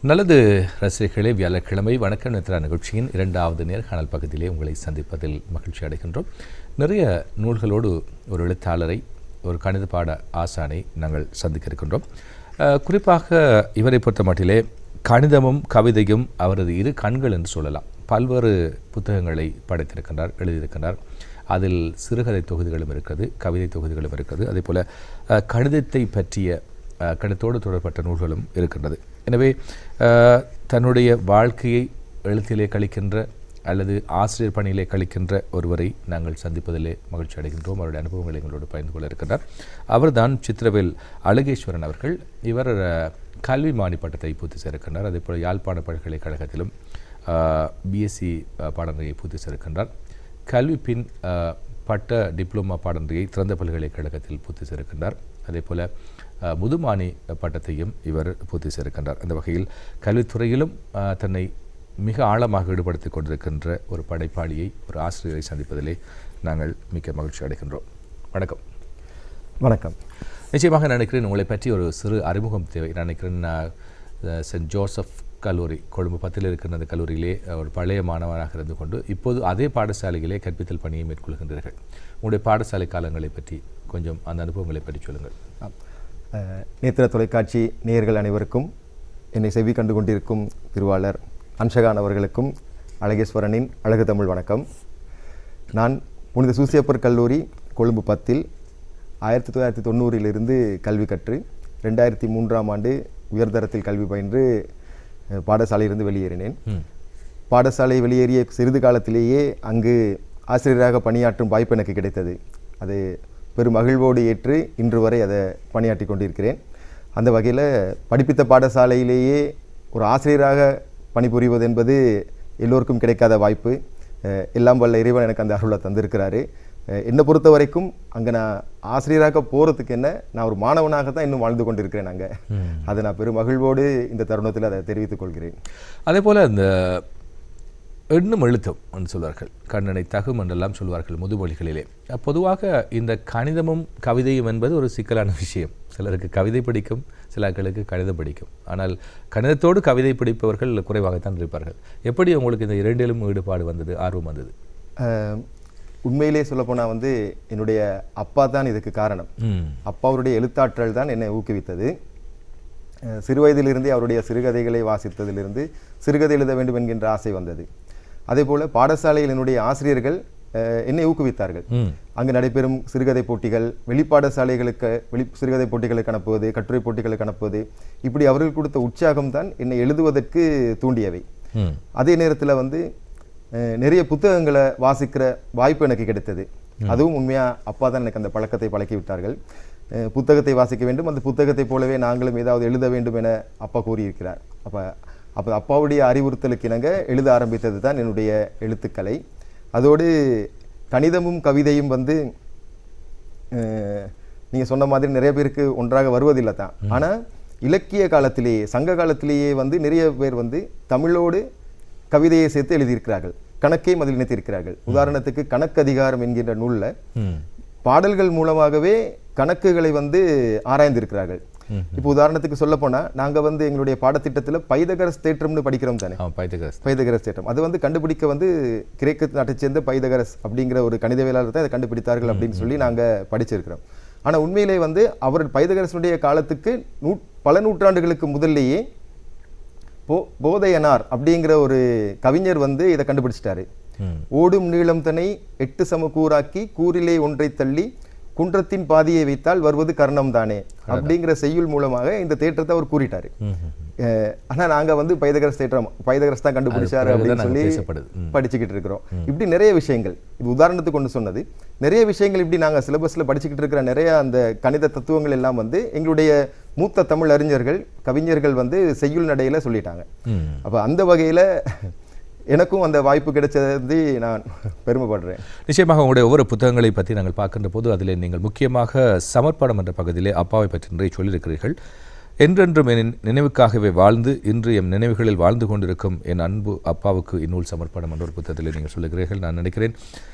நல்லது ரசிகர்களே, வியாழக்கிழமை வணக்கம் நேத்ரா நிகழ்ச்சியின் இரண்டாவது நேர்காணல் பகுதியிலே உங்களை சந்திப்பதில் மகிழ்ச்சி அடைகின்றோம். நிறைய நூல்களோடு ஒரு எழுத்தாளரை, ஒரு கணித பாட ஆசானை நாங்கள் சந்திக்க இருக்கின்றோம். குறிப்பாக இவரை பொறுத்த மட்டிலே கணிதமும் கவிதையும் அவரது இரு கண்கள் என்று சொல்லலாம். பல்வேறு புத்தகங்களை படைத்திருக்கின்றார், எழுதியிருக்கின்றார். அதில் சிறுகதை தொகுதிகளும் இருக்கிறது, கவிதை தொகுதிகளும் இருக்கிறது. அதே போல் கணிதத்தை பற்றிய கணிதத்தோடு தொடர்பட்ட நூல்களும் இருக்கின்றது. எனவே தன்னுடைய வாழ்க்கையை எழுத்திலே கழிக்கின்ற அல்லது ஆசிரியர் பணியிலே கழிக்கின்ற ஒருவரை நாங்கள் சந்திப்பதிலே மகிழ்ச்சி அடைகின்றோம். அவருடைய அனுபவங்களை எங்களோடு பகிர்ந்து கொள்ள இருக்கின்றார். அவர்தான் சித்திரவேல் அழகேஸ்வரன் அவர்கள். இவர் கல்வி மாணி பட்டத்தை பூர்த்தி செய்திருக்கின்றார். அதே போல் யாழ்ப்பாண பல்கலைக்கழகத்திலும் பிஎஸ்சி பாடநெறியை பூர்த்தி செய்திருக்கின்றார். கல்வி பின் பட்ட டிப்ளமா பாடநெறியை திறந்த பல்கலைக்கழகத்தில் பூர்த்தி செய்திருக்கின்றார். அதே போல் முதுமானி பட்டத்தையும் இவர் பூர்த்தி செய்திருக்கின்றார். அந்த வகையில் கல்வித்துறையிலும் தன்னை மிக ஆழமாக ஈடுபடுத்திக் கொண்டிருக்கின்ற ஒரு படைப்பாளியை, ஒரு ஆசிரியரை சந்திப்பதிலே நாங்கள் மிக்க மகிழ்ச்சி அடைகின்றோம். வணக்கம். வணக்கம். நிச்சயமாக நினைக்கிறேன் உங்களை பற்றி ஒரு சிறு அறிமுகம் தேவை. நினைக்கிறேன் சென்ட் ஜோசப் கல்லூரி, கொழும்பு 10 இருக்கின்ற அந்த கல்லூரியிலே ஒரு பழைய மாணவனாக இருந்து கொண்டு இப்போது அதே பாடசாலையிலே கற்பித்தல் பணியை மேற்கொள்கின்றீர்கள். உங்களுடைய பாடசாலை காலங்களை பற்றி கொஞ்சம் அந்த அனுபவங்களை பற்றி சொல்லுங்கள். நேத்திர தொலைக்காட்சி நேயர்கள் அனைவருக்கும், என்னை செவி கண்டு கொண்டிருக்கும் திருவாளர் அன்ஷகான் அவர்களுக்கும் அழகேஸ்வரனின் அழகு தமிழ் வணக்கம். நான் புனித சூசியப்பர் கல்லூரி கொழும்பு 10 1990 கல்வி கற்று 2003ஆம் ஆண்டு உயர்தரத்தில் கல்வி பயின்று பாடசாலையிலிருந்து வெளியேறினேன். பாடசாலை வெளியேறிய சிறிது காலத்திலேயே அங்கு ஆசிரியராக பணியாற்றும் வாய்ப்பு எனக்கு கிடைத்தது. அது பெரும் மகிழ்வோடு ஏற்று இன்று வரை அதை பணியாற்றி கொண்டிருக்கிறேன். அந்த வகையில் படிப்பித்த பாடசாலையிலேயே ஒரு ஆசிரியராக பணிபுரிவது என்பது எல்லோருக்கும் கிடைக்காத வாய்ப்பு. எல்லாம் வல்ல இறைவன் எனக்கு அந்த அருளை தந்திருக்கிறாரு. என்னை பொறுத்த வரைக்கும் அங்கே நான் ஆசிரியராக போகிறதுக்கு என்ன, நான் ஒரு மாணவனாக தான் இன்னும் வாழ்ந்து கொண்டிருக்கிறேன். அங்கே அதை நான் பெரும் மகிழ்வோடு இந்த தருணத்தில் அதை தெரிவித்துக் கொள்கிறேன். அதே போல் அந்த எண்ணும் எழுத்தும் என்று சொல்வார்கள், கண்ணனை தகும் என்றெல்லாம் சொல்வார்கள் முதுமொழிகளிலே. பொதுவாக இந்த கணிதமும் கவிதையும் என்பது ஒரு சிக்கலான விஷயம். சிலருக்கு கவிதை பிடிக்கும், சிலர்களுக்கு கணிதம் பிடிக்கும். ஆனால் கணிதத்தோடு கவிதை பிடிப்பவர்கள் குறைவாகத்தான் இருப்பார்கள். எப்படி உங்களுக்கு இந்த இரண்டிலும் ஈடுபாடு வந்தது, ஆர்வம் வந்தது? உண்மையிலே சொல்லப்போனால் என்னுடைய அப்பா தான் இதுக்கு காரணம். அப்பாவுடைய எழுத்தாற்றல் தான் என்னை ஊக்குவித்தது. சிறுவயதிலிருந்தே அவருடைய சிறுகதைகளை வாசித்ததிலிருந்து சிறுகதை எழுத வேண்டும் என்கின்ற ஆசை வந்தது. அதே போல் பாடசாலையில் என்னுடைய ஆசிரியர்கள் என்னை ஊக்குவித்தார்கள். அங்கு நடைபெறும் சிறுகதை போட்டிகள், வெளிப்பாடசாலைகளுக்கு சிறுகதை போட்டிகளுக்கு அனுப்புவது, கட்டுரை போட்டிகளுக்கு அனுப்புவது, இப்படி அவர்கள் கொடுத்த உற்சாகம் தான் என்னை எழுதுவதற்கு தூண்டியவை. அதே நேரத்தில் நிறைய புத்தகங்களை வாசிக்கிற வாய்ப்பு எனக்கு கிடைத்தது. அதுவும் உண்மையாக அப்பா தான் எனக்கு அந்த பழக்கத்தை பழக்கி விட்டார்கள். புத்தகத்தை வாசிக்க வேண்டும், அந்த புத்தகத்தை போலவே நாங்களும் ஏதாவது எழுத வேண்டும் என அப்பா கூறியிருக்கிறார். அப்போ அப்பாவுடைய அறிவுறுத்தலுக்கு இணங்க எழுத ஆரம்பித்தது தான் என்னுடைய எழுத்துக்களை. அதோடு கணிதமும் கவிதையும் நீங்கள் சொன்ன மாதிரி நிறைய பேருக்கு ஒன்றாக வருவதில்லை தான். ஆனால் இலக்கிய காலத்திலேயே, சங்க காலத்திலேயே நிறைய பேர் தமிழோடு கவிதையை சேர்த்து எழுதியிருக்கிறார்கள், கணக்கையும் அதில் இணைத்திருக்கிறார்கள். உதாரணத்துக்கு கணக்கதிகாரம் என்கின்ற நூலில் பாடல்கள் மூலமாகவே கணக்குகளை ஆராய்ந்திருக்கிறார்கள். இப்போ உதாரணத்துக்கு சொல்ல போனா, நாங்க எங்களுடைய பாடத்திட்டத்தில் பைதகரஸ் தேற்றம்னு படிக்கிறோம் தானே. பைதகரஸ் தேற்றம் அது கண்டுபிடிக்க கிரேக்க நாட்டை சேர்ந்த பைதகரஸ் அப்படிங்கிற ஒரு கணிதவியலாளர் தான் அதை கண்டுபிடித்தார்கள் அப்படின்னு சொல்லி நாங்க படிச்சிருக்கிறோம். ஆனா உண்மையிலே அவர் பைதகரஸுடைய காலத்துக்கு பல நூற்றாண்டுகளுக்கு முதல்லேயே போதையனார் அப்படிங்கிற ஒரு கவிஞர் இதை கண்டுபிடிச்சிட்டாரு. ஓடும் நீளம் தன்னை 8 சம கூறாக்கி கூறிலே ஒன்றை தள்ளி குன்றத்தின் பாதியை வைத்தால் வருவது கர்ணம் தானே அப்படிங்கிற செய்யுள் மூலமாக இந்த தேற்றத்தை அவர் கூறிட்டாரு. ஆனா நாங்க பைதகரஸ் தேற்றம், பைதகரஸ் தான் கண்டுபிடிச்சாரு அப்படின்னு சொல்லி படிச்சுக்கிட்டு இருக்கிறோம். இப்படி நிறைய விஷயங்கள், இது உதாரணத்துக்கு கொண்டு சொன்னது, நிறைய விஷயங்கள் இப்படி நாங்க சிலபஸ்ல படிச்சுக்கிட்டு இருக்கிற நிறைய அந்த கணித தத்துவங்கள் எல்லாம் எங்களுடைய மூத்த தமிழ் அறிஞர்கள், கவிஞர்கள் செய்யுள் நடையில சொல்லிட்டாங்க. அப்ப அந்த வகையில எனக்கும் அந்த வாய்ப்பு கிடைச்சது நான் பெருமைப்படுறேன். நிச்சயமாக உங்களுடைய ஒவ்வொரு புத்தகங்களை பற்றி நாங்கள் பார்க்கின்ற போது அதில் நீங்கள் முக்கியமாக சமர்ப்பணம் என்ற பகுதியிலே அப்பாவை பற்றி நிறைய சொல்லியிருக்கிறீர்கள். என்றென்றும் என் நினைவுக்காகவே வாழ்ந்து இன்று என் நினைவுகளில் வாழ்ந்து கொண்டிருக்கும் என் அன்பு அப்பாவுக்கு இந்நூல் சமர்ப்பணம் என்ற ஒரு புத்தகத்தில் நீங்கள் சொல்லுகிறீர்கள். நான் நினைக்கிறேன்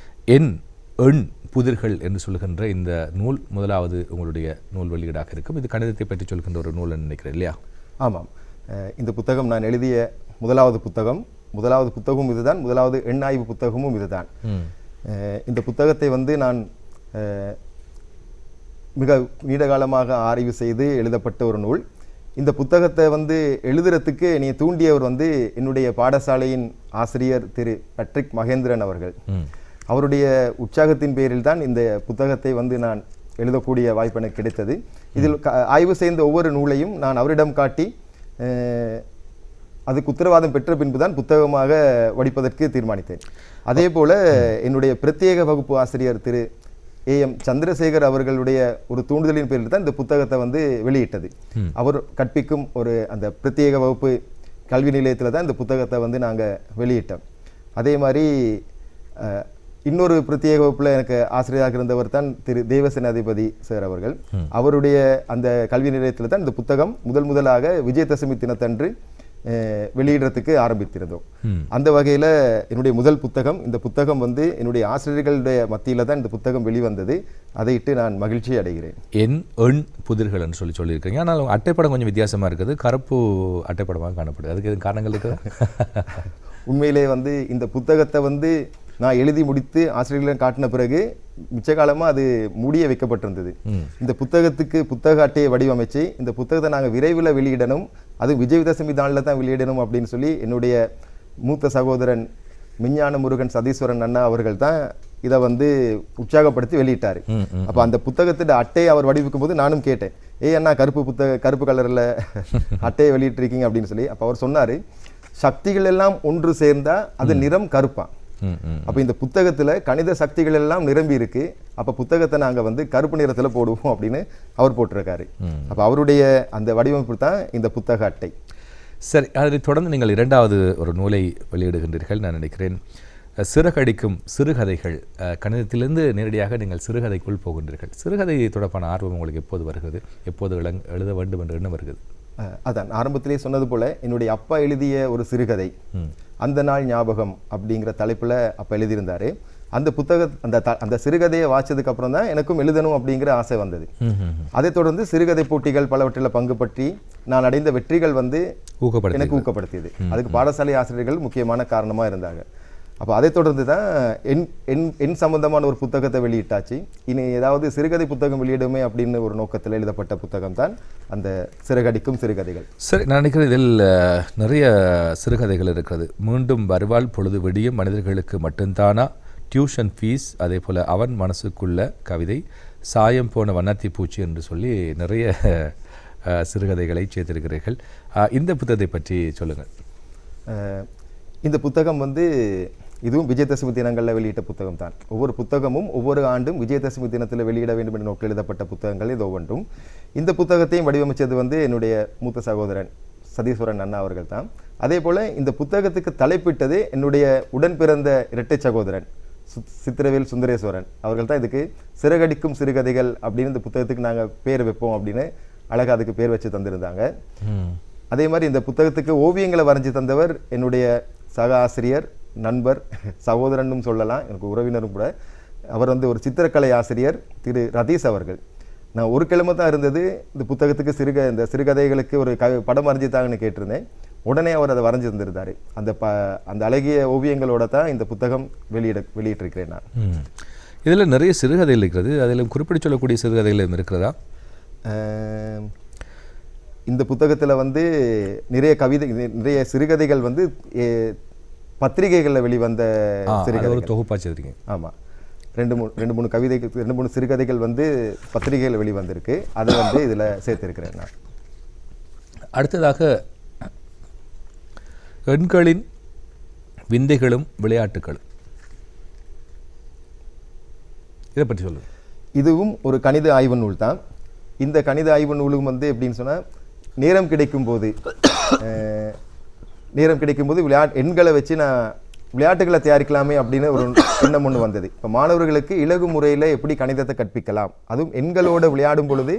எண் புதிர்கள் என்று சொல்கின்ற இந்த நூல் முதலாவது உங்களுடைய நூல் வெளியீடாக இருக்கும். இது கணிதத்தை பற்றி சொல்கின்ற ஒரு நூல் நினைக்கிறேன் இல்லையா? ஆமாம். இந்த புத்தகம் நான் எழுதிய முதலாவது புத்தகமும் இதுதான், முதலாவது எண்ணாய்வு புத்தகமும் இதுதான். இந்த புத்தகத்தை வந்து நான் மிக நீண்ட காலமாக ஆய்வு செய்து எழுதப்பட்ட ஒரு நூல். இந்த புத்தகத்தை வந்து எழுதுறதுக்கு நீ தூண்டியவர் வந்து என்னுடைய பாடசாலையின் ஆசிரியர் திரு பட்ரிக் மகேந்திரன் அவர்கள். அவருடைய உற்சாகத்தின் பேரில் தான் இந்த புத்தகத்தை வந்து நான் எழுதக்கூடிய வாய்ப்பு எனக்கு கிடைத்தது. இதில் ஆய்வு செய்த ஒவ்வொரு நூலையும் நான் அவரிடம் காட்டி அதுக்கு உத்தரவாதம் பெற்ற பின்புதான் புத்தகமாக வடிப்பதற்கு தீர்மானித்தேன். அதே போல என்னுடைய பிரத்யேக வகுப்பு ஆசிரியர் திரு ஏஎம் சந்திரசேகர் அவர்களுடைய ஒரு தூண்டுதலின் பேரில் தான் இந்த புத்தகத்தை வந்து வெளியிட்டது. அவர் கற்பிக்கும் ஒரு அந்த பிரத்யேக வகுப்பு கல்வி நிலையத்தில் தான் இந்த புத்தகத்தை வந்து நாங்கள் வெளியிட்டோம். அதே மாதிரி இன்னொரு பிரத்யேக வகுப்பில் எனக்கு ஆசிரியராக இருந்தவர் தான் திரு தேவசேனாதிபதி சார் அவர்கள். அவருடைய அந்த கல்வி நிலையத்தில் தான் இந்த புத்தகம் முதலாக விஜயதசமி தினத்தன்று வெளியிடறதுக்கு ஆரம்பித்திருந்தோம். அந்த வகையில் என்னுடைய முதல் புத்தகம், இந்த புத்தகம் வந்து என்னுடைய ஆசிரியர்களுடைய மத்தியில் தான் இந்த புத்தகம் வெளிவந்தது. அதையிட்டு நான் மகிழ்ச்சி அடைகிறேன். எண் புதிர்கள்னு சொல்லியிருக்கீங்க. ஆனால் அட்டைப்படம் கொஞ்சம் வித்தியாசமாக இருக்குது, கருப்பு அட்டைப்படமாக காணப்படுது. அதுக்கு எதுவும் காரணங்கள் இருக்குதா? உண்மையிலே வந்து இந்த புத்தகத்தை வந்து நான் எழுதி முடித்து ஆசிரியர்களை காட்டின பிறகு மிச்ச காலமாக அது மூடியே வைக்கப்பட்டிருந்தது. இந்த புத்தகத்துக்கு புத்தக அட்டையை வடிவமைச்சு இந்த புத்தகத்தை நாங்கள் விரைவில் வெளியிடணும், அது விஜயதசமி நாளில் தான் வெளியிடணும் அப்படின்னு சொல்லி என்னுடைய மூத்த சகோதரன் விஞ்ஞான முருகன் சதீஸ்வரன் அண்ணா அவர்கள் தான் இதை வந்து உற்சாகப்படுத்தி வெளியிட்டார். அப்போ அந்த புத்தகத்தின் அட்டையை அவர் வடிவமைக்கும் போது நானும் கேட்டேன், அண்ணா கருப்பு கலரில் அட்டையை வெளியிட்டிருக்கீங்க அப்படின்னு சொல்லி. அப்போ அவர் சொன்னார், சக்திகள் எல்லாம் ஒன்று சேர்ந்தா அது நிறம் கருப்பா. அப்ப இந்த புத்தகத்துல கணித சக்திகள் எல்லாம் நிரம்பி இருக்கு, அப்ப புத்தகத்தை நாங்க வந்து கருப்பு நிறத்துல போடுவோம் அப்படின்னு அவர் போட்டிருக்காரு. அப்ப அவருடைய அந்த வடிவமைப்பு தான் இந்த புத்தக அட்டை. சரி, அதை தொடர்ந்து நீங்கள் இரண்டாவது ஒரு நூலை வெளியிடுகின்றீர்கள் நான் நினைக்கிறேன். சிறகடிக்கும் சிறுகதைகள். கணிதத்திலிருந்து நேரடியாக நீங்கள் சிறுகதைக்குள் போகின்றீர்கள். சிறுகதை தொடர்பான ஆர்வம் உங்களுக்கு எப்போது வருகிறது? எப்போது எழுத வேண்டும் என்ற எண்ணம் வருகிறது? அதான் ஆரம்பத்திலே சொன்னது போல என்னுடைய அப்பா எழுதிய ஒரு சிறுகதை அந்த நாள் ஞாபகம் அப்படிங்கிற தலைப்புல அப்ப எழுதியிருந்தாரு. அந்த அந்த சிறுகதையை வாசிச்சதுக்கு அப்புறம் தான் எனக்கும் எழுதணும் அப்படிங்கிற ஆசை வந்தது. அதைத் தொடர்ந்து சிறுகதை போட்டிகள் பலவற்றில் பங்கு பற்றி நான் அடைந்த வெற்றிகள் வந்து எனக்கு ஊக்கப்படுத்தியது. அதுக்கு பாடசாலை ஆசிரியர்கள் முக்கியமான காரணமா இருந்தாங்க. அப்போ அதை தொடர்ந்து தான் என் சம்பந்தமான ஒரு புத்தகத்தை வெளியிட்டாச்சு. இனி ஏதாவது சிறுகதை புத்தகம் வெளியிடுமே அப்படின்னு ஒரு நோக்கத்தில் எழுதப்பட்ட புத்தகம் தான் அந்த சிறகடிக்கும் சிறுகதைகள். சரி, நான் நினைக்கிறேன் இதில் நிறைய சிறுகதைகள் இருக்கிறது. மீண்டும் வருவாள் பொழுது விடியும், மனிதர்களுக்கு மட்டும்தானா, டியூஷன் ஃபீஸ், அதே போல் அவன் மனசுக்குள்ள கவிதை, சாயம் போன வண்ணாத்தி பூச்சி என்று சொல்லி நிறைய சிறுகதைகளை சேர்த்திருக்கிறீர்கள். இந்த புத்தகத்தை பற்றி சொல்லுங்கள். இந்த புத்தகம் வந்து இதுவும் விஜயதசமி தினங்களில் வெளியிட்ட புத்தகம் தான். ஒவ்வொரு புத்தகமும் ஒவ்வொரு ஆண்டும் விஜயதசமி தினத்தில் வெளியிட வேண்டும் என்ற நோக்கில் எழுதப்பட்ட புத்தகங்கள் இது ஒவ்வொன்றும். இந்த புத்தகத்தையும் வடிவமைச்சது வந்து என்னுடைய மூத்த சகோதரன் சதீஸ்வரன் அண்ணா அவர்கள் தான். அதே போல் இந்த புத்தகத்துக்கு தலைப்பிட்டது என்னுடைய உடன் பிறந்த இரட்டை சகோதரன் சித்திரவேல் சுந்தரேஸ்வரன் அவர்கள் தான். இதுக்கு சிறகடிக்கும் சிறுகதைகள் அப்படின்னு இந்த புத்தகத்துக்கு நாங்கள் பேர் வைப்போம் அப்படின்னு அழகாக அதுக்கு பேர் வச்சு தந்திருந்தாங்க. அதே மாதிரி இந்த புத்தகத்துக்கு ஓவியங்களை வரைஞ்சி தந்தவர் என்னுடைய சக ஆசிரியர், நண்பர், சகோதரனும் சொல்லலாம், எனக்கு உறவினரும் கூட. அவர் வந்து ஒரு சித்திரக்கலை ஆசிரியர் திரு ரதீஷ் அவர்கள். நான் ஒரு கிழமை தான் இருந்தது இந்த புத்தகத்துக்கு இந்த சிறுகதைகளுக்கு ஒரு படம் வரைஞ்சித்தாங்கன்னு கேட்டிருந்தேன். உடனே அவர் அதை வரைஞ்சி தந்திருந்தார். அந்த அழகிய ஓவியங்களோட தான் இந்த புத்தகம் வெளியிட்டிருக்கிறேன் நான். இதில் நிறைய சிறுகதைகள் இருக்கிறது, அதில் குறிப்பிட்டு சொல்லக்கூடிய சிறுகதைகள் இருக்கிறதா? இந்த புத்தகத்தில் வந்து நிறைய சிறுகதைகள் வந்து பத்திரிகைகளில் வெளிவந்த சிறுகதைகள் தொகுப்பாச்சு. ஆமாம், ரெண்டு மூணு சிறுகதைகள் வந்து பத்திரிகைகளில் வெளிவந்திருக்கு. அதை வந்து இதில் சேர்த்திருக்கிறேன் நான். அடுத்ததாக எண்களின் விந்தைகளும் விளையாட்டுகளும், இதை பற்றி சொல்லுங்கள். இதுவும் ஒரு கணித ஆய்வு நூல் தான். இந்த கணித ஆய்வு நூலும் வந்து எப்படின்னு சொன்னால், நேரம் கிடைக்கும் போது எண்களை வச்சு நான் விளையாட்டுகளை தயாரிக்கலாமே அப்படின்னு ஒரு எண்ணம் ஒன்று வந்தது. இப்போ மாணவர்களுக்கு இலகு முறையில் எப்படி கணிதத்தை கற்பிக்கலாம், அதுவும் எண்களோடு விளையாடும் பொழுது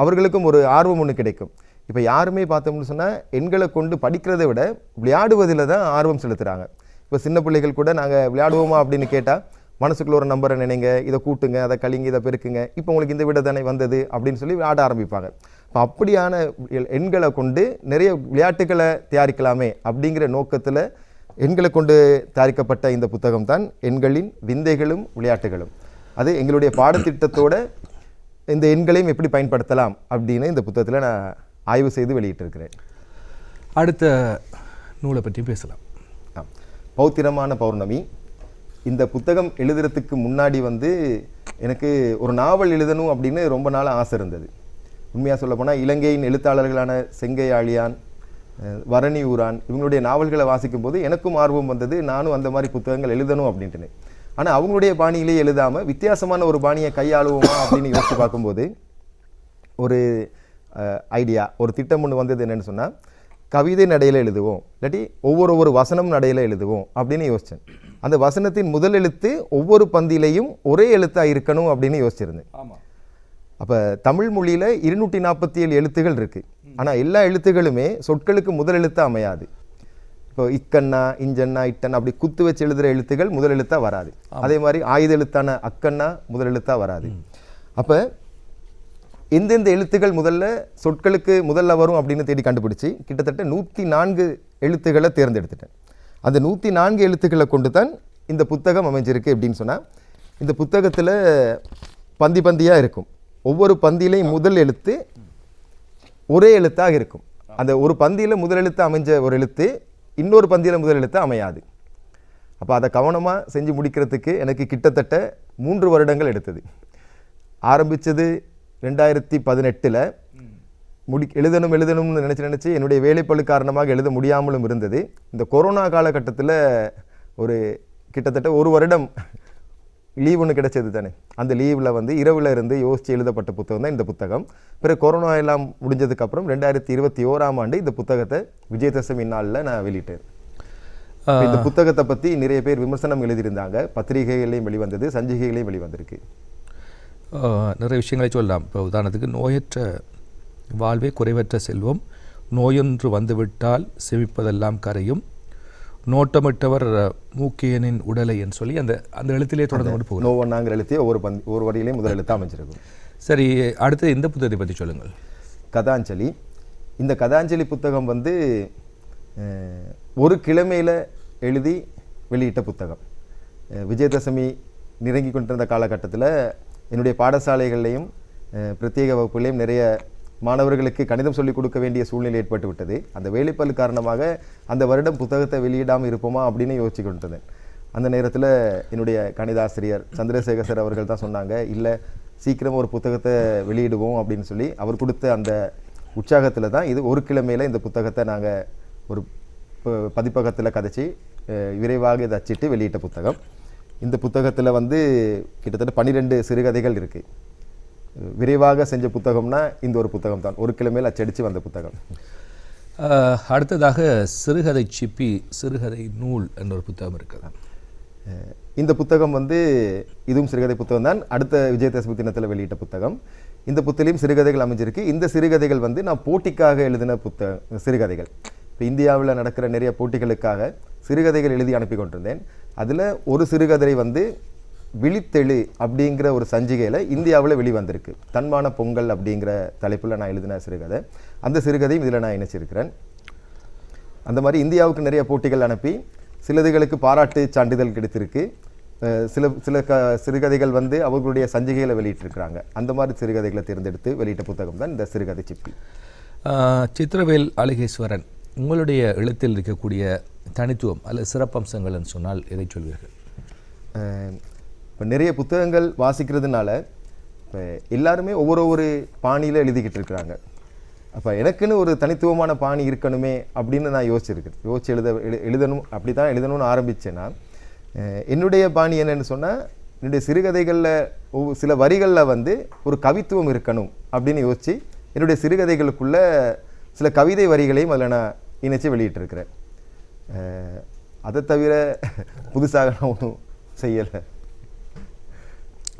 அவர்களுக்கும் ஒரு ஆர்வம் ஒன்று கிடைக்கும். இப்போ யாருமே பார்த்தோம்னு சொன்னால் எண்களை கொண்டு படிக்கிறதை விட விளையாடுவதில் தான் ஆர்வம் செலுத்துகிறாங்க. இப்போ சின்ன பிள்ளைகள் கூட நாங்கள் விளையாடுவோமா அப்படின்னு கேட்டால், மனசுக்குள்ள ஒரு நம்பரை நினைங்க, இதை கூட்டுங்க, அதை கழிங்க, இதை பெருக்குங்க, இப்போ உங்களுக்கு இந்த விட தானே வந்தது அப்படின்னு சொல்லி விளையாட ஆரம்பிப்பாங்க. இப்போ அப்படியான எண்களை கொண்டு நிறைய விளையாட்டுகளை தயாரிக்கலாமே அப்படிங்கிற நோக்கத்தில் எண்களை கொண்டு தயாரிக்கப்பட்ட இந்த புத்தகம் தான் எண்களின் விந்தைகளும் விளையாட்டுகளும். அது எங்களுடைய பாடத்திட்டத்தோட இந்த எண்களையும் எப்படி பயன்படுத்தலாம் அப்படின்னு இந்த புத்தகத்தில் நான் ஆய்வு செய்து வெளியிட்டிருக்கிறேன். அடுத்த நூலை பற்றி பேசலாம். பௌத்திரமான பௌர்ணமி. இந்த புத்தகம் எழுதுறதுக்கு முன்னாடி எனக்கு ஒரு நாவல் எழுதணும் அப்படின்னு ரொம்ப நாள் ஆசை இருந்தது. உண்மையாக சொல்ல போனால் இலங்கையின் எழுத்தாளர்களான செங்கை ஆழியான், வரணி ஊரான் இவங்களுடைய நாவல்களை வாசிக்கும் போது எனக்கும் ஆர்வம் வந்தது, நானும் அந்த மாதிரி புத்தகங்கள் எழுதணும் அப்படின்ட்டுன்னு. ஆனால் அவங்களுடைய பாணியிலே எழுதாமல் வித்தியாசமான ஒரு பாணியை கையாளுவோமா அப்படின்னு யோசித்து பார்க்கும்போது ஒரு ஐடியா, ஒரு திட்டம் ஒன்று வந்தது. என்னென்னு சொன்னால், கவிதை நடையில் எழுதுவோம், இல்லாட்டி ஒவ்வொரு வசனம் நடையில் எழுதுவோம் அப்படின்னு யோசித்தேன். அந்த வசனத்தின் முதல் எழுத்து ஒவ்வொரு பந்தியிலையும் ஒரே எழுத்தாக இருக்கணும் அப்படின்னு யோசிச்சிருந்தேன். அப்போ தமிழ் மொழியில் 247 எழுத்துகள் இருக்குது. ஆனால் எல்லா எழுத்துகளுமே சொற்களுக்கு முதல் எழுத்தாக அமையாது. இப்போ இக்கண்ணா, இஞ்சண்ணா, இட்டன் அப்படி குத்து வச்சு எழுதுகிற எழுத்துகள் முதல் எழுத்தாக வராது. அதே மாதிரி ஆயுத எழுத்தான அக்கண்ணா முதல் எழுத்தாக வராது. அப்போ எந்தெந்த எழுத்துக்கள் முதல்ல சொற்களுக்கு முதல்ல வரும் அப்படின்னு தேடி கண்டுபிடிச்சி கிட்டத்தட்ட 104 எழுத்துக்களை தேர்ந்தெடுத்துட்டேன். அந்த 104 எழுத்துக்களை கொண்டு தான் இந்த புத்தகம் அமைஞ்சிருக்கு. அப்படின்னு சொன்னால், இந்த புத்தகத்தில் பந்தி பந்தியாக இருக்கும். ஒவ்வொரு பந்தியிலையும் முதல் எழுத்து ஒரே எழுத்தாக இருக்கும். அந்த ஒரு பந்தியில் முதல் எழுத்து அமைஞ்ச ஒரு எழுத்து இன்னொரு பந்தியில் முதல் எழுத்து அமையாது. அப்போ அதை கவனமாக செஞ்சு முடிக்கிறதுக்கு எனக்கு கிட்டத்தட்ட 3 வருடங்கள் எடுத்தது. ஆரம்பித்தது 2018 எழுதணும்னு நினச்சி என்னுடைய வேலைப்பளு காரணமாக எழுத முடியாமலும் இருந்தது. இந்த கொரோனா காலகட்டத்தில் ஒரு கிட்டத்தட்ட 1 வருடம் லீவ் ஒன்று கிடைச்சது தானே. அந்த லீவில் இரவில் இருந்து யோசித்து எழுதப்பட்ட புத்தகம் தான் இந்த புத்தகம். பிறகு கொரோனா எல்லாம் முடிஞ்சதுக்கப்புறம் 2021 இந்த புத்தகத்தை விஜயதசமி நாளில் நான் வெளியிட்டேன். இந்த புத்தகத்தை பற்றி நிறைய பேர் விமர்சனம் எழுதியிருந்தாங்க. பத்திரிகைகளையும் வெளிவந்தது, சஞ்சிகைகளையும் வெளிவந்திருக்கு. நிறைய விஷயங்களை சொல்லலாம். இப்போ உதாரணத்துக்கு, நோயற்ற வாழ்வே குறைவற்ற செல்வம், நோயொன்று வந்துவிட்டால் செவிப்பதெல்லாம் கரையும், நோட்டமிட்டவர் மூக்கியனின் உடலை என்று சொல்லி அந்த எழுத்திலே தொடர்ந்து கொண்டு போகும். நோவண்ணாங்கிற எழுத்தே ஒவ்வொரு வரியிலையும் முதல் எழுத்தாக அமைஞ்சிருக்கும். சரி, அடுத்து இந்த புத்தகத்தை பற்றி சொல்லுங்கள். கதாஞ்சலி. இந்த கதாஞ்சலி புத்தகம் ஒரு கிழமையில் எழுதி வெளியிட்ட புத்தகம். விஜயதசமி நெருங்கி கொண்டிருந்த காலகட்டத்தில் என்னுடைய பாடசாலைகள்லையும் பிரத்யேக வகுப்புகளையும் நிறைய மாணவர்களுக்கு கணிதம் சொல்லிக் கொடுக்க வேண்டிய சூழ்நிலை ஏற்பட்டு விட்டது. அந்த வேலைப்பளு காரணமாக அந்த வருடம் புத்தகத்தை வெளியிடாமல் இருப்போமா அப்படின்னு யோசிச்சு கொண்டிருந்தேன். அந்த நேரத்தில் என்னுடைய கணிதாசிரியர் சந்திரசேகர் சார் அவர்கள் தான் சொன்னாங்க, இல்லை சீக்கிரம் ஒரு புத்தகத்தை வெளியிடுவோம் அப்படின்னு சொல்லி அவர் கொடுத்த அந்த உற்சாகத்தில் தான் இது ஒரு கிழமையில் இந்த புத்தகத்தை நாங்கள் ஒரு பதிப்பகத்தில் கதைச்சி விரைவாக இதை அச்சிட்டு வெளியிட்ட புத்தகம். இந்த புத்தகத்தில் கிட்டத்தட்ட 12 சிறுகதைகள் இருக்குது. விரைவாக செஞ்ச புத்தகம்னா இந்த ஒரு புத்தகம் தான், ஒரு கிழமையில் அச்சடித்து வந்த புத்தகம். அடுத்ததாக சிறுகதை சிப்பி, சிறுகதை நூல் என்ற ஒரு புத்தகம் இருக்குது. இந்த புத்தகம் இதுவும் சிறுகதை புத்தகம் தான். அடுத்த விஜயதசமி தினத்தில் வெளியிட்ட புத்தகம். இந்த புத்தகத்திலையும் சிறுகதைகள் அமைஞ்சிருக்கு. இந்த சிறுகதைகள் நான் போட்டிக்காக எழுதின சிறுகதைகள். இப்போ இந்தியாவில் நடக்கிற நிறைய போட்டிகளுக்காக சிறுகதைகள் எழுதி அனுப்பி கொண்டிருந்தேன். அதில் ஒரு சிறுகதை விழித்தெழு அப்படிங்கிற ஒரு சஞ்சிகையில் இந்தியாவில் வெளிவந்திருக்கு. தன்மான பொங்கல் அப்படிங்கிற தலைப்பில் நான் எழுதின சிறுகதை. அந்த சிறுகதையும் இதில் நான் இணைச்சிருக்கிறேன். அந்த மாதிரி இந்தியாவுக்கு நிறைய போட்டிகள் அனுப்பி சிலதுகளுக்கு பாராட்டு சான்றிதழ் கிடைத்திருக்கு. சில சிறுகதைகள் அவர்களுடைய சஞ்சிகையில் வெளியிட்டிருக்கிறாங்க. அந்த மாதிரி சிறுகதைகளை தேர்ந்தெடுத்து வெளியிட்ட புத்தகம் தான் இந்த சிறுகதை சிப்பி. சித்திரவேல் அழகேஸ்வரன், உங்களுடைய எழுத்தில் இருக்கக்கூடிய தனித்துவம் அல்லது சிறப்பம்சங்கள்னு சொன்னால் எதை சொல்வீர்கள்? இப்போ நிறைய புத்தகங்கள் வாசிக்கிறதுனால இப்போ எல்லாருமே ஒவ்வொரு பாணியில் எழுதிக்கிட்டு இருக்கிறாங்க. அப்போ எனக்குன்னு ஒரு தனித்துவமான பாணி இருக்கணுமே அப்படின்னு நான் யோசிச்சு எழுதணும், அப்படி தான் எழுதணும்னு ஆரம்பித்தேன்னா, என்னுடைய பாணி என்னென்னு சொன்னால், என்னுடைய சிறுகதைகளில் சில வரிகளில் ஒரு கவித்துவம் இருக்கணும் அப்படின்னு யோசித்து என்னுடைய சிறுகதைகளுக்குள்ள சில கவிதை வரிகளையும் அதில் நான் இணைச்சி வெளியிட்டிருக்கிறேன். அதை தவிர புதுசாக நான் ஒன்றும் செய்யலை.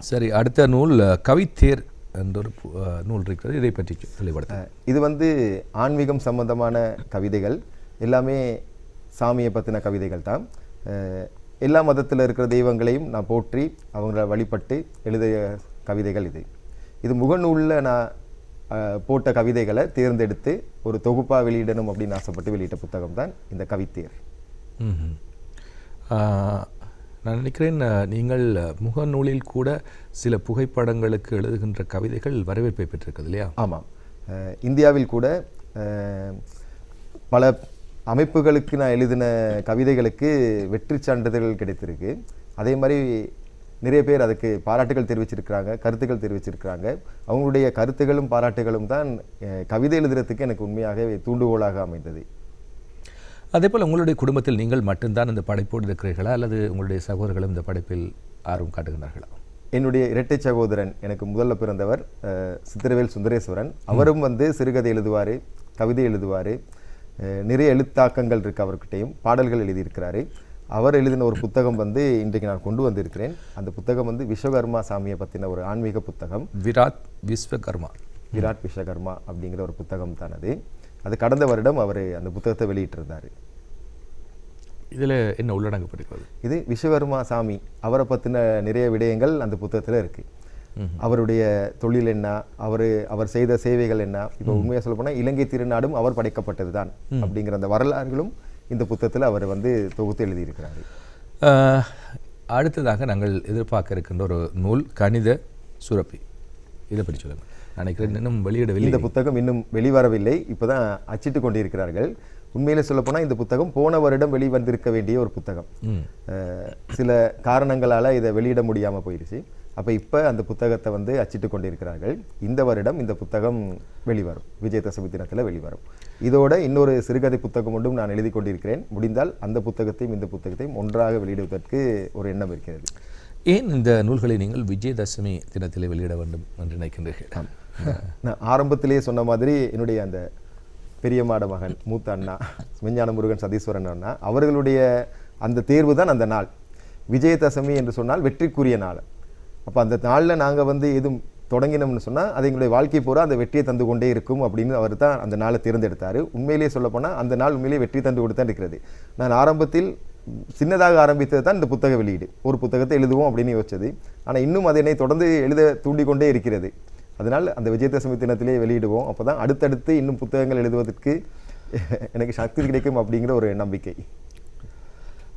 சரி, அடுத்த நூல் கவித்தேர் என்ற ஒரு நூல் இருக்கிறது. இதை பற்றி தெளிவுபடுத்த. இது ஆன்மீகம் சம்பந்தமான கவிதைகள், எல்லாமே சாமியை பற்றின கவிதைகள் தான். எல்லா மதத்தில் இருக்கிற தெய்வங்களையும் நான் போற்றி அவங்கள வழிபட்டு எழுதிய கவிதைகள் இது. இது முகநூலில் நான் போட்ட கவிதைகளை தேர்ந்தெடுத்து ஒரு தொகுப்பாக வெளியிடணும் அப்படின்னு ஆசைப்பட்டு வெளியிட்ட புத்தகம் தான் இந்த கவித்தேர். நான் நினைக்கிறேன் நீங்கள் முகநூலில் கூட சில புகைப்படங்களுக்கு எழுதுகின்ற கவிதைகள் வரவேற்பை பெற்றிருக்குது இல்லையா? ஆமாம், இந்தியாவில் கூட பல அமைப்புகளுக்கு நான் எழுதின கவிதைகளுக்கு வெற்றி சான்றிதழ்கள் கிடைத்திருக்கு. அதே மாதிரி நிறைய பேர் அதுக்கு பாராட்டுகள் தெரிவிச்சிருக்கிறாங்க, கருத்துக்கள் தெரிவிச்சிருக்கிறாங்க. அவங்களுடைய கருத்துகளும் பாராட்டுகளும் தான் கவிதை எழுதுறதுக்கு எனக்கு உண்மையாகவே தூண்டுகோலாக அமைந்தது. அதே போல் உங்களுடைய குடும்பத்தில் நீங்கள் மட்டும்தான் இந்த படைப்போடு இருக்கிறீர்களா அல்லது உங்களுடைய சகோதரர்களும் இந்த படைப்பில் ஆர்வம் காட்டுகிறார்களா? என்னுடைய இரட்டை சகோதரன், எனக்கு முதல்ல பிறந்தவர் சித்திரவேல் சுந்தரேஸ்வரன். அவரும் சிறுகதை எழுதுவார், கவிதை எழுதுவார், நிறைய எழுத்தாக்கங்கள் இருக்குது அவர்கிட்டையும், பாடல்கள் எழுதியிருக்கிறாரு. அவர் எழுதின ஒரு புத்தகம் இன்றைக்கு நான் கொண்டு வந்திருக்கிறேன். அந்த புத்தகம் விஸ்வகர்மா சாமியை பற்றின ஒரு ஆன்மீக புத்தகம். விராட் விஸ்வகர்மா அப்படிங்கிற ஒரு புத்தகம் தான் அது. அது கடந்த வருடம் அவர் அந்த புத்தகத்தை வெளியிட்டிருந்தார். இதில் என்ன உள்ளடங்கப்பட்டிருக்கிறது? இது விஸ்வகர்மா சாமி அவரை பற்றின நிறைய விடயங்கள் அந்த புத்தகத்தில் இருக்குது. அவருடைய தொழில் என்ன, அவர் செய்த சேவைகள் என்ன, இப்போ உண்மையாக சொல்ல போனால் இலங்கை திருநாடும் அவர் படைக்கப்பட்டது தான் அப்படிங்கிற அந்த வரலாறுகளும் இந்த புத்தகத்தில் அவர் தொகுத்து எழுதியிருக்கிறார். அடுத்ததாக நாங்கள் எதிர்பார்க்க இருக்கின்ற ஒரு நூல் கணித சுரப்பி. இதை பற்றி சொல்லுங்கள். நினைக்கிறேன் இன்னும் வெளியிடவில்லை. இந்த புத்தகம் இன்னும் வெளிவரவில்லை, இப்போதான் அச்சிட்டு கொண்டிருக்கிறார்கள். உண்மையிலே சொல்லப்போனால் இந்த புத்தகம் போன வருடம் வெளிவந்திருக்க வேண்டிய ஒரு புத்தகம். சில காரணங்களால் இதை வெளியிட முடியாமல் போயிடுச்சு. அப்போ இப்போ அந்த புத்தகத்தை அச்சிட்டு கொண்டிருக்கிறார்கள். இந்த வருடம் இந்த புத்தகம் வெளிவரும், விஜயதசமி தினத்தில் வெளிவரும். இதோட இன்னொரு சிறுகதை புத்தகம் ஒன்றும் நான் எழுதி கொண்டிருக்கிறேன். முடிந்தால் அந்த புத்தகத்தையும் இந்த புத்தகத்தையும் ஒன்றாக வெளியிடுவதற்கு ஒரு எண்ணம் இருக்கிறது. ஏன் இந்த நூல்களை நீங்கள் விஜயதசமி தினத்திலே வெளியிட வேண்டும் என்று நினைக்கின்றீர்கள்? நான் ஆரம்பத்திலேயே சொன்ன மாதிரி என்னுடைய அந்த பெரியமாட மகன் மூத்த அண்ணா விஞ்ஞான முருகன் சதீஸ்வரன் அண்ணா அவர்களுடைய அந்த தேர்வு தான் அந்த நாள். விஜயதசமி என்று சொன்னால் வெற்றிக்குரிய நாள். அப்போ அந்த நாளில் நாங்கள் எதுவும் தொடங்கினோம்னு சொன்னால் அது எங்களுடைய வாழ்க்கை பூரா அந்த வெற்றியை தந்து கொண்டே இருக்கும் அப்படின்னு அவர் தான் அந்த நாளை தேர்ந்தெடுத்தார். உண்மையிலேயே சொல்லப்போனால் அந்த நாள் உண்மையிலேயே வெற்றி தந்து கொடுத்தான் இருக்கிறது. நான் ஆரம்பத்தில் சின்னதாக ஆரம்பித்தது தான் இந்த புத்தக வெளியீடு. ஒரு புத்தகத்தை எழுதுவோம் அப்படின்னு யோசிச்சது. ஆனால் இன்னும் அது என்னை தொடர்ந்து எழுத தூண்டிக்கொண்டே இருக்கிறது. அதனால் அந்த விஜயதசமி தினத்திலே வெளியிடுவோம். அப்போ தான் அடுத்தடுத்து இன்னும் புத்தகங்கள் எழுதுவதற்கு எனக்கு சக்தி கிடைக்கும் அப்படிங்கிற ஒரு நம்பிக்கை.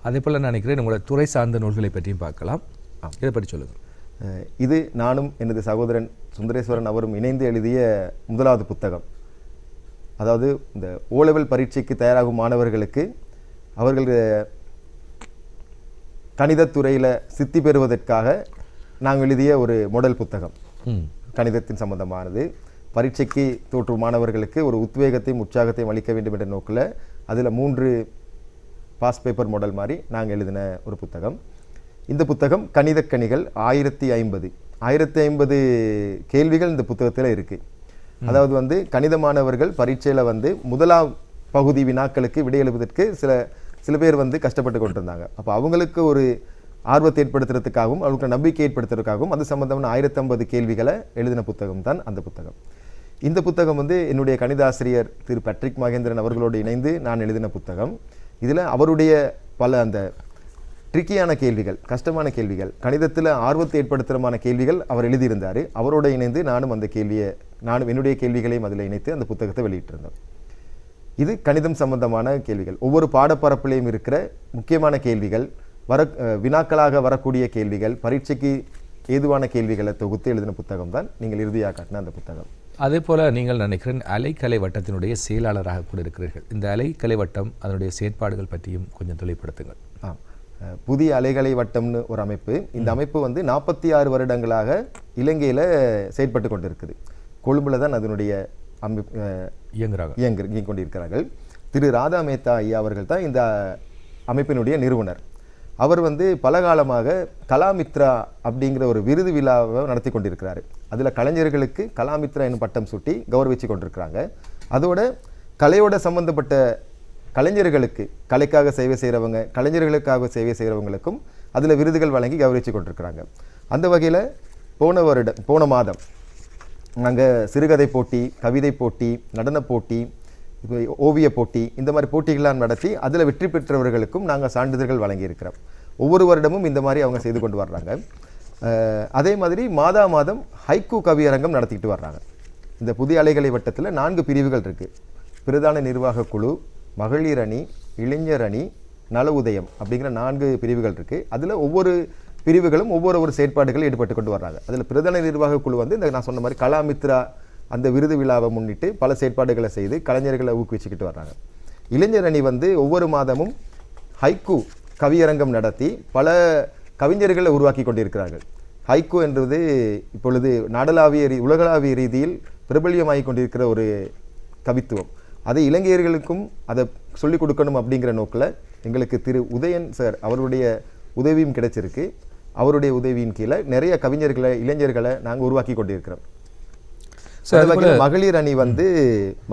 அதே போல் நான் நினைக்கிறேன் உங்களோட துறை சார்ந்த நூல்களை பற்றியும் பார்க்கலாம். இதை பற்றி சொல்லுங்கள். இது நானும் எனது சகோதரன் சுந்தரேஸ்வரன் அவரும் இணைந்து எழுதிய முதலாவது புத்தகம். அதாவது இந்த ஓலெவல் பரீட்சைக்கு தயாராகும் மாணவர்களுக்கு அவர்கள் கணிதத்துறையில் சித்தி பெறுவதற்காக நாங்கள் எழுதிய ஒரு மாடல் புத்தகம். கணிதத்தின் சம்பந்தமானது பரீட்சைக்கு தோற்றும் மாணவர்களுக்கு ஒரு உத்வேகத்தையும் உற்சாகத்தையும் அளிக்க வேண்டும் என்ற நோக்கில் அதில் 3 பாஸ் பேப்பர் மாடல் மாதிரி நாங்கள் எழுதின ஒரு புத்தகம். இந்த புத்தகம் கணிதக்கணிகள் 1050 கேள்விகள் இந்த புத்தகத்தில் இருக்குது. அதாவது கணித மாணவர்கள் பரீட்சையில் முதலாம் பகுதி வினாக்களுக்கு விடை எழுதுவதற்கு சில பேர் கஷ்டப்பட்டு கொண்டிருந்தாங்க. அப்போ அவங்களுக்கு ஒரு ஆர்வத்தை ஏற்படுத்துறதுக்காகவும் அவங்களுக்கு நம்பிக்கை ஏற்படுத்துறதுக்காகவும் அது சம்பந்தமான 1050 கேள்விகளை எழுதின புத்தகம் தான் அந்த புத்தகம். இந்த புத்தகம் என்னுடைய கணித ஆசிரியர் திரு பேட்ரிக் மகேந்திரன் அவர்களோடு இணைந்து நான் எழுதின புத்தகம். இதில் அவருடைய பல அந்த ட்ரிக்கியான கேள்விகள், கஷ்டமான கேள்விகள், கணிதத்தில் ஆர்வத்தை ஏற்படுத்துகிறமான கேள்விகள் அவர் எழுதியிருந்தார். அவரோடு இணைந்து நானும் என்னுடைய கேள்விகளையும் அதில் இணைத்து அந்த புத்தகத்தை வெளியிட்டிருந்தோம். இது கணிதம் சம்பந்தமான கேள்விகள். ஒவ்வொரு பாடப்பரப்பிலையும் இருக்கிற முக்கியமான கேள்விகள், வினாக்களாக வரக்கூடிய கேள்விகள், பரீட்சைக்கு ஏதுவான கேள்விகளை தொகுத்து எழுதின புத்தகம் தான் நீங்கள் இறுதியாக காட்டின அந்த புத்தகம். அதே போல் நீங்கள் நினைக்கிறேன் அலைக்கலை வட்டத்தினுடைய செயலாளராக கூட இருக்கிறீர்கள். இந்த அலைக்கலை வட்டம் அதனுடைய செயற்பாடுகள் பற்றியும் கொஞ்சம் தெளிவுபடுத்துங்கள். புதிய அலைக்கலை வட்டம்னு ஒரு அமைப்பு. இந்த அமைப்பு 46 வருடங்களாக இலங்கையில் செயற்பட்டு கொண்டிருக்குது. கொழும்புல தான் அதனுடைய இயங்கிக் கொண்டிருக்கிறார்கள். திரு ராதா மேத்தா ஐயா அவர்கள் தான் இந்த அமைப்பினுடைய நிறுவனர். அவர் பல காலமாக கலாமித்ரா அப்படிங்கிற ஒரு விருது விழாவை நடத்தி கொண்டிருக்கிறாரு. அதில் கலைஞர்களுக்கு கலாமித்ரா என்னும் பட்டம் சூட்டி கௌரவிச்சு கொண்டிருக்கிறாங்க. அதோட கலையோட சம்பந்தப்பட்ட கலைஞர்களுக்கு, கலைக்காக சேவை செய்கிறவங்க, கலைஞர்களுக்காக சேவை செய்கிறவங்களுக்கும் அதில் விருதுகள் வழங்கி கௌரவிச்சு கொண்டிருக்கிறாங்க. அந்த வகையில் போன மாதம் நாங்கள் சிறுகதை போட்டி, கவிதை போட்டி, நடன போட்டி, இப்போ ஓவிய போட்டி, இந்த மாதிரி போட்டிகள்லாம் நடத்தி அதில் வெற்றி பெற்றவர்களுக்கும் நாங்கள் சான்றிதழ்கள் வழங்கியிருக்கிறோம். ஒவ்வொரு வருடமும் இந்த மாதிரி அவங்க செய்து கொண்டு வர்றாங்க. அதே மாதிரி மாதம் ஹைக்கூ கவியரங்கம் நடத்திக்கிட்டு வர்றாங்க. இந்த புதிய அலைகளை வட்டத்தில் 4 பிரிவுகள் இருக்குது. பிரதான நிர்வாக குழு, மகளிர் அணி, இளைஞர் அணி, நல உதயம் அப்படிங்கிற 4 பிரிவுகள் இருக்குது. அதில் ஒவ்வொரு பிரிவுகளும் ஒவ்வொரு செயற்பாடுகளில் ஈடுபட்டு கொண்டு வர்றாங்க. அதில் பிரதான நிர்வாக குழு வந்து இந்த நான் சொன்ன மாதிரி கலாமித்ரா அந்த விருது விழாவை முன்னிட்டு பல செயற்பாடுகளை செய்து கலைஞர்களை ஊக்குவிச்சுக்கிட்டு வர்றாங்க. இளைஞர் அணி வந்து ஒவ்வொரு மாதமும் ஹைக்கூ கவியரங்கம் நடத்தி பல கவிஞர்களை உருவாக்கி கொண்டிருக்கிறார்கள். ஹைக்கூ என்பது இப்பொழுது உலகளாவிய ரீதியில் பிரபல்யமாகி கொண்டிருக்கிற ஒரு கவித்துவம். அதை இளைஞர்களுக்கும் அதை சொல்லிக் கொடுக்கணும் அப்படிங்கிற நோக்கில் எங்களுக்கு திரு உதயன் சார் அவருடைய உதவியும் கிடைச்சிருக்கு. அவருடைய உதவியின் கீழே நிறைய கவிஞர்களை இளைஞர்களை நாங்கள் உருவாக்கி கொண்டிருக்கிறோம். மகளிர் அணி வந்து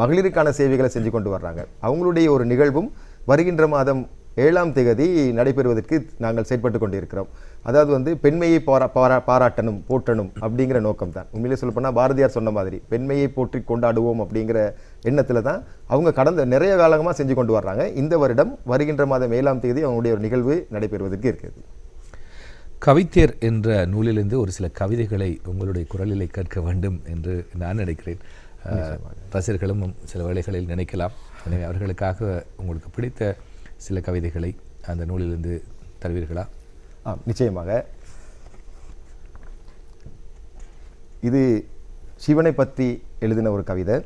மகளிருக்கான சேவைகளை செஞ்சு கொண்டு வர்றாங்க. அவங்களுடைய ஒரு நிகழ்வும் வருகின்ற மாதம் 7ஆம் தேதி நடைபெறுவதற்கு நாங்கள் செயற்பட்டு கொண்டிருக்கிறோம். அதாவது வந்து பெண்மையை பாராட்டணும் போற்றணும் அப்படிங்கிற நோக்கம் தான். உண்மையிலே சொல்லப்போனால் பாரதியார் சொன்ன மாதிரி பெண்மையை போற்றி கொண்டாடுவோம் அப்படிங்கிற எண்ணத்தில் தான் அவங்க கடந்த நிறைய காலமாக செஞ்சு கொண்டு வர்றாங்க. இந்த வருடம் வருகின்ற மாதம் 7ஆம் தேதி அவங்களுடைய ஒரு நிகழ்வு நடைபெறுவதற்கு இருக்கிறது. கவித்தேர் என்ற நூலிலிருந்து ஒரு சில கவிதைகளை உங்களுடைய குரலிலே கேட்க வேண்டும் என்று நான் நினைக்கிறேன். ரசிகர்களும் சில வேளைகளில் நினைக்கலாம். எனவே அவர்களுக்காக உங்களுக்கு பிடித்த சில கவிதைகளை அந்த நூலிலிருந்து தருவீர்களா? நிச்சயமாக. இது சிவனை பற்றி எழுதின ஒரு கவிதை.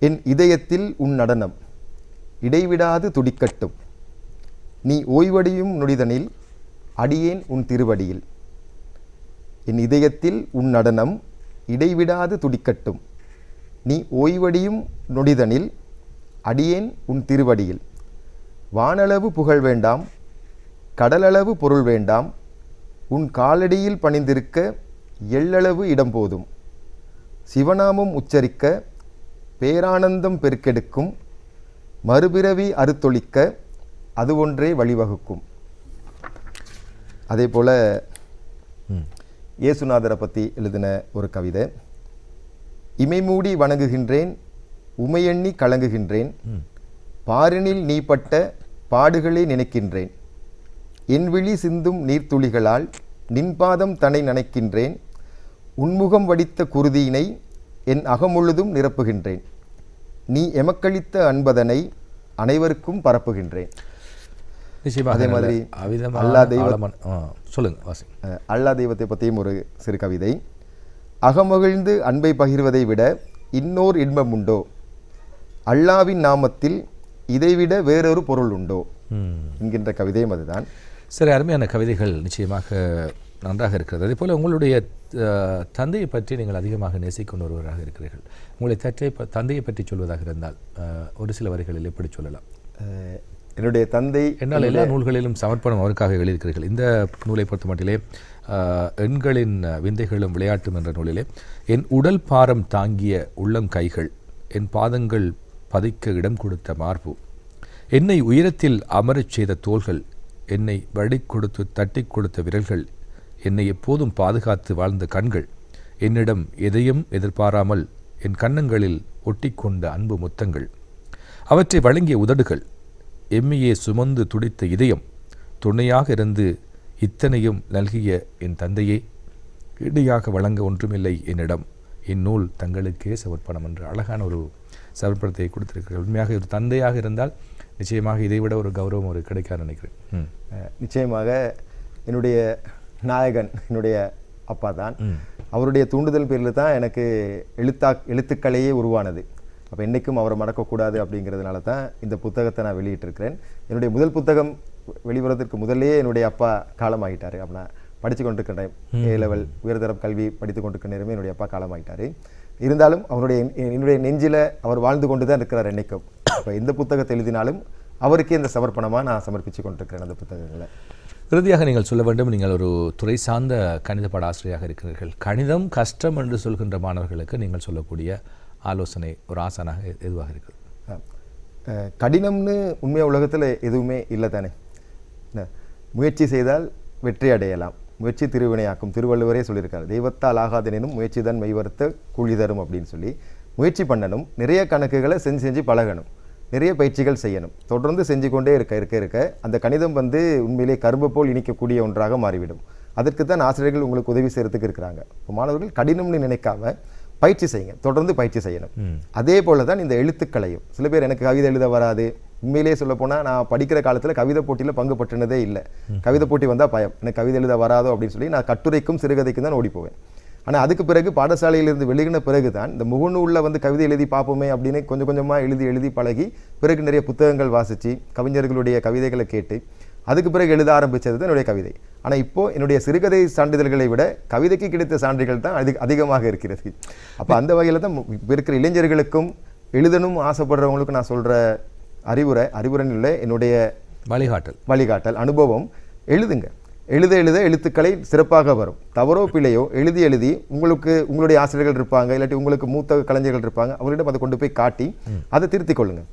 என் இதயத்தில் உன் நடனம் இடைவிடாது துடிக்கட்டும், நீ ஓய்வடியும் நொடிதனில் அடியேன் உன் திருவடியில். என் இதயத்தில் உன் நடனம் இடைவிடாது துடிக்கட்டும், நீ ஓய்வடியும் நொடிதனில் அடியேன் உன் திருவடியில். வானளவு புகழ் வேண்டாம், கடலளவு பொருள் வேண்டாம், உன் காலடியில் பணிந்திருக்க எள்ளளவு இடம் போதும். சிவநாமம் உச்சரிக்க பேரானந்தம் பெருக்கெடுக்கும், மறுபிறவி அறுத்தொழிக்க அது ஒன்றே வழிவகுக்கும். அதே போல் இயேசுநாதரை பற்றி எழுதின ஒரு கவிதை. இமைமூடி வணங்குகின்றேன், உமையெண்ணி கலங்குகின்றேன், பாரினில் நீ பட்ட பாடுகளே நினைக்கின்றேன், என் விழி சிந்தும் நீர்த்துளிகளால் நின்பாதம் தன்னை நனைக்கின்றேன், உன்முகம் வடித்த குருதியினை என் அகமுழுதும் நிரப்புகின்றேன், நீ எமக்களித்த அன்பதனை அனைவருக்கும் பரப்புகின்றேன். அதே மாதிரி அல்லா தெய்வத்தை பற்றியும் ஒரு சிறு கவிதை. அகமகிழ்ந்து அன்பை பகிர்வதை விட இன்னோர் இன்பம் உண்டோ, அல்லாவின் நாமத்தில் இதைவிட வேறொரு பொருள் உண்டோ என்கின்ற கவிதையும் அதுதான். சரி, அருமையான கவிதைகள் நிச்சயமாக நன்றாக இருக்கிறது. அதே போல் உங்களுடைய தந்தையை பற்றி நீங்கள் அதிகமாக நேசிக்கும் ஒருவராக இருக்கிறீர்கள். உங்களுடைய தந்தையை பற்றி சொல்வதாக இருந்தால் ஒரு சில வரிகளில் எப்படி சொல்லலாம்? என்னுடைய தந்தை என்னால் எல்லா நூல்களிலும் சமர்ப்பணம் அவருக்காக எழுதியிருக்கிறீர்கள். இந்த நூலை பொறுத்த மட்டிலே எண்களின் விந்தைகளும் விளையாட்டும் என்ற நூலிலே என் உடல் பாரம் தாங்கிய உள்ளம் கைகள், என் பாதங்கள் பதிக்க இடம் கொடுத்த மார்பு, என்னை உயரத்தில் அமரச் செய்த தோள்கள், என்னை வடி கொடுத்து தட்டி கொடுத்த விரல்கள், என்னை எப்போதும் பாதுகாத்து வாழ்ந்த கண்கள், என்னிடம் எதையும் எதிர்பாராமல் என் கன்னங்களில் ஒட்டிக்கொண்ட அன்பு முத்தங்கள், அவற்றை வழங்கிய உதடுகள், எம்மையே சுமந்து துடித்த இதயம், துணையாக இருந்து இத்தனையும் நல்கிய என் தந்தையே, இடையாக வழங்க ஒன்றுமில்லை என்னிடம், இந்நூல் தங்களுக்கே சமர்ப்பணம் என்று அழகான ஒரு சமர்ப்பணத்தை கொடுத்திருக்கிறார்கள். உண்மையாக ஒரு தந்தையாக இருந்தால் நிச்சயமாக இதைவிட ஒரு கௌரவம் ஒரு கிடைக்காது நினைக்கிறேன். நிச்சயமாக என்னுடைய நாயகன் என்னுடைய அப்பா தான். அவருடைய தூண்டுதல் பேரில் தான் எனக்கு எழுத்துக்களையே உருவானது. அப்போ என்றைக்கும் அவரை மறக்கக்கூடாது அப்படிங்கிறதுனால தான் இந்த புத்தகத்தை நான் வெளியிட்டிருக்கிறேன். என்னுடைய முதல் புத்தகம் வெளிவரதற்கு முதலே என்னுடைய அப்பா காலமாகிட்டார். அப்போ நான் படித்து கொண்டிருக்கிறேன், A-level உயர்தரம் கல்வி படித்து கொண்டிருக்கிற நேரமே என்னுடைய அப்பா காலமாகிட்டார். இருந்தாலும் என்னுடைய நெஞ்சில் அவர் வாழ்ந்து கொண்டு தான் இருக்கிறார் என்றைக்கும். இப்போ எந்த புத்தகத்தை எழுதினாலும் அவருக்கே இந்த சமர்ப்பணமாக நான் சமர்ப்பித்து கொண்டிருக்கிறேன் அந்த புத்தகங்களை. இறுதியாக நீங்கள் சொல்ல வேண்டும், நீங்கள் ஒரு துறை சார்ந்த கணித பாட ஆசிரியராக இருக்கிறீர்கள். கணிதம் கஷ்டம் என்று சொல்கின்ற மாணவர்களுக்கு நீங்கள் சொல்லக்கூடிய ஆலோசனை ஒரு ஆசானாக எதுவாக இருக்குது? கடினம்னு உண்மையாக உலகத்தில் எதுவுமே இல்லை தானே. முயற்சி செய்தால் வெற்றி அடையலாம், முயற்சி திருவினையாக்கும். திருவள்ளுவரே சொல்லியிருக்காரு, தெய்வத்தால் ஆகாதெனும் முயற்சி தான் மெய்வர்த்த கூலி தரும் அப்படின்னு சொல்லி. முயற்சி பண்ணணும், நிறைய கணக்குகளை செஞ்சு பழகணும், நிறைய பயிற்சிகள் செய்யணும், தொடர்ந்து செஞ்சு கொண்டே இருக்க அந்த கணிதம் வந்து உண்மையிலே கரும்பு போல் இனிக்கக்கூடிய ஒன்றாக மாறிவிடும். அதற்கு தான் ஆசிரியர்கள் உங்களுக்கு உதவி செய்கிறதுக்கு இருக்கிறாங்க. மாணவர்கள் கடினம்னு நினைக்காம பயிற்சி செய்யுங்க, தொடர்ந்து பயிற்சி செய்யணும். அதே போல தான் இந்த எழுத்துக்களையும். சில பேர் எனக்கு கவிதை எழுத வராது, உண்மையிலேயே சொல்ல போனால் நான் படிக்கிற காலத்தில் கவிதை போட்டியில் பங்கு பற்றினதே இல்லை. கவிதை போட்டி வந்தால் பயம், எனக்கு கவிதை எழுத வராதோ அப்படின்னு சொல்லி நான் கட்டுரைக்கும் சிறுகதைக்கும் தான் ஓடி போவேன். ஆனால் அதுக்கு பிறகு பாடசாலையிலிருந்து வெளியின பிறகு தான் இந்த முகநூலில் வந்து கவிதை எழுதி பார்ப்போமே அப்படின்னு கொஞ்சம் கொஞ்சமாக எழுதி பழகி பிறகு நிறைய புத்தகங்கள் வாசித்து கவிஞர்களுடைய கவிதைகளை கேட்டு அதுக்கு பிறகு எழுத ஆரம்பித்தது தான் என்னுடைய கவிதை. ஆனால் இப்போது என்னுடைய சிறுகதை சான்றிதழ்களை விட கவிதைக்கு கிடைத்த சான்றிதழ்கள் தான் அதிகமாக இருக்கிறது. அப்போ அந்த வகையில் தான் இருக்கிற இளைஞர்களுக்கும் எழுதணும் ஆசைப்படுறவங்களுக்கும் நான் சொல்கிற அறிவுரைன்னு இல்லை, என்னுடைய வழிகாட்டல் அனுபவம். எழுதுங்க, எழுத எழுத்துக்களை சிறப்பாக வரும். தவறோ பிழையோ எழுதி உங்களுடைய ஆசிரியர்கள் இருப்பாங்க, இல்லாட்டி உங்களுக்கு மூத்த கலைஞர்கள் இருப்பாங்க, அவங்களிடம் அதை கொண்டு போய் காட்டி அதை திருத்திக் கொள்ளுங்க.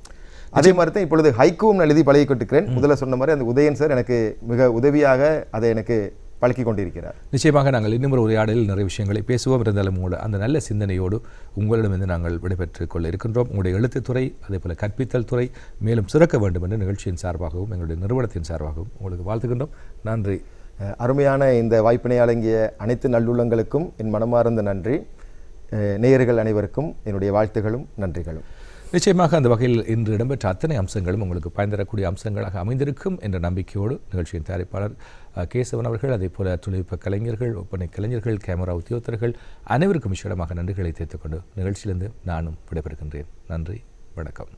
அதே மாதிரி தான் இப்பொழுது ஹைக்கூவும் நான் எழுதி பழகி கொண்டிருக்கிறேன். முதல்ல சொன்ன மாதிரி அந்த உதயன் சார் எனக்கு மிக உதவியாக அதை எனக்கு பழக்கி கொண்டிருக்கிறார். நிச்சயமாக நாங்கள் இன்னும் ஒரு உரையாடலில் நிறைய விஷயங்களை பேசுவோம். இருந்தாலும் அந்த நல்ல சிந்தனையோடு உங்களிடமிருந்து நாங்கள் விடைபெற்றுக் கொள்ள இருக்கின்றோம். உங்களுடைய எழுத்துத்துறை அதே போல கற்பித்தல் துறை மேலும் சிறக்க வேண்டும் என்று நிகழ்ச்சியின் சார்பாகவும் எங்களுடைய நிறுவனத்தின் சார்பாகவும் உங்களுக்கு வாழ்த்துகின்றோம். நன்றி. அருமையான இந்த வாய்ப்பினை வழங்கிய அனைத்து நல்லுள்ளங்களுக்கும் என் மனமார்ந்த நன்றி. நேயர்கள் அனைவருக்கும் என்னுடைய வாழ்த்துகளும் நன்றிகளும். நிச்சயமாக அந்த வகையில் இன்று இடம்பெற்ற அத்தனை அம்சங்களும் உங்களுக்கு பயன் தரக்கூடிய அம்சங்களாக அமைந்திருக்கும் என்ற நம்பிக்கையோடு நிகழ்ச்சியின் தயாரிப்பாளர் கேசவன் அவர்கள், அதே போல தொழில்நுட்ப கலைஞர்கள், ஒப்பனை கலைஞர்கள், கேமரா உத்தியோகத்தர்கள் அனைவருக்கும் விஷயமாக நன்றிகளை தெரிவித்துக் கொண்டு நிகழ்ச்சியிலிருந்து நானும் விடைபெறுகின்றேன். நன்றி, வணக்கம்.